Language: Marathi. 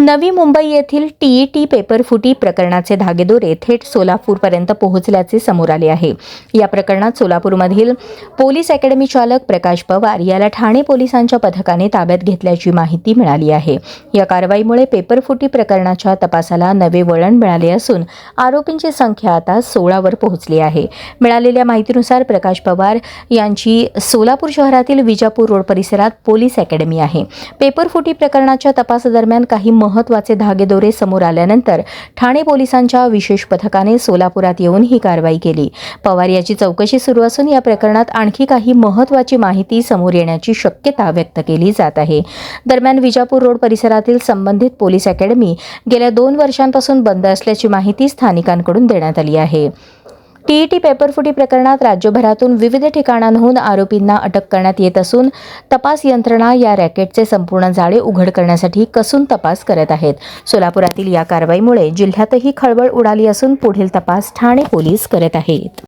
नवी मुंबई येथील टीईटी पेपरफुटी प्रकरणाचे धागेदोरे थेट सोलापूरपर्यंत पोहोचल्याचे समोर आले आहे। या प्रकरणात सोलापूरमधील पोलीस अकॅडमी चालक प्रकाश पवार याला ठाणे पोलिसांच्या पथकाने ताब्यात घेतल्याची माहिती मिळाली आहे। या कारवाईमुळे पेपरफुटी प्रकरणाच्या तपासाला नवे वळण मिळाले असून आरोपींची संख्या आता 16 वर पोहोचली आहे। मिळालेल्या माहितीनुसार प्रकाश पवार यांची सोलापूर शहरातील विजापूर रोड परिसरात पोलीस अकॅडमी आहे। पेपरफुटी प्रकरणाच्या तपासादरम्यान काही महत्त्वाचे धागेदोरे समोर आल्यानंतर ठाणे पोलिसांच्या विशेष पथकाने सोलापुरात येऊन ही कारवाई केली। पवार याची चौकशी सुरू असून या प्रकरणात आणखी काही महत्त्वाची माहिती समोर येण्याची शक्यता व्यक्त केली जात आहे। दरम्यान विजापूर रोड परिसरातील संबंधित पोलीस अकॅडमी गेल्या 2 वर्षांपासून बंद असल्याची माहिती स्थानिकांकडून देण्यात आली आहे। टीईटी पेपरफुटी प्रकरणात राज्यभरातून विविध ठिकाणांहून आरोपींना अटक करण्यात येत असून तपास यंत्रणा या रॅकेटचे संपूर्ण जाळे उघड करण्यासाठी कसून तपास करत आहेत। सोलापुरातील या कारवाईमुळे जिल्ह्यातही खळबळ उडाली असून पुढील तपास ठाणे पोलीस करत आहेत।